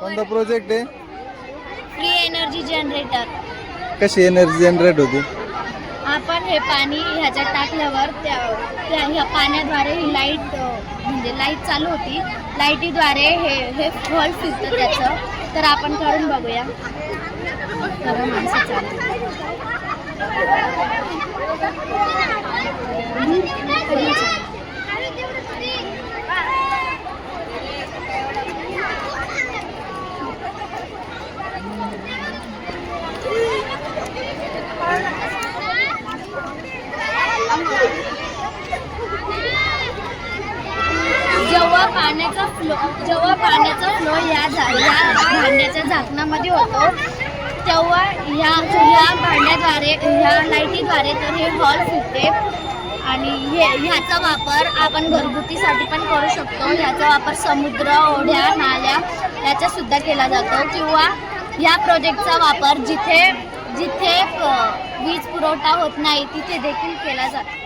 कोणता प्रोजेक्ट आहे? Free energy generator. कशी एनर्जी जनरेट होती? आपण हे पाणी ह्याच्यात टाकल्यावर ह्या पाण्याद्वारे ही लाईट म्हणजे लाईट चालू होती. लाईटीद्वारे हे फॉल फिरतं त्याचं. तर आपण करून बघूया. खरं माणसं चालू. जेव्हा पाण्याचा फ्लो या भांड्याच्या झाकणामध्ये होतो तेव्हा ह्या भांड्याद्वारे ह्या लाईटीद्वारे तर हे हॉल फिरते. आणि ह्याचा वापर आपण घरगुतीसाठी पण करू शकतो. ह्याचा वापर समुद्र, ओढ्या, नाल्या याचा सुद्धा केला जातो. किंवा ह्या प्रोजेक्टचा वापर जिथे वीज पुरवठा होत नाही तिथे देखील केला जातो.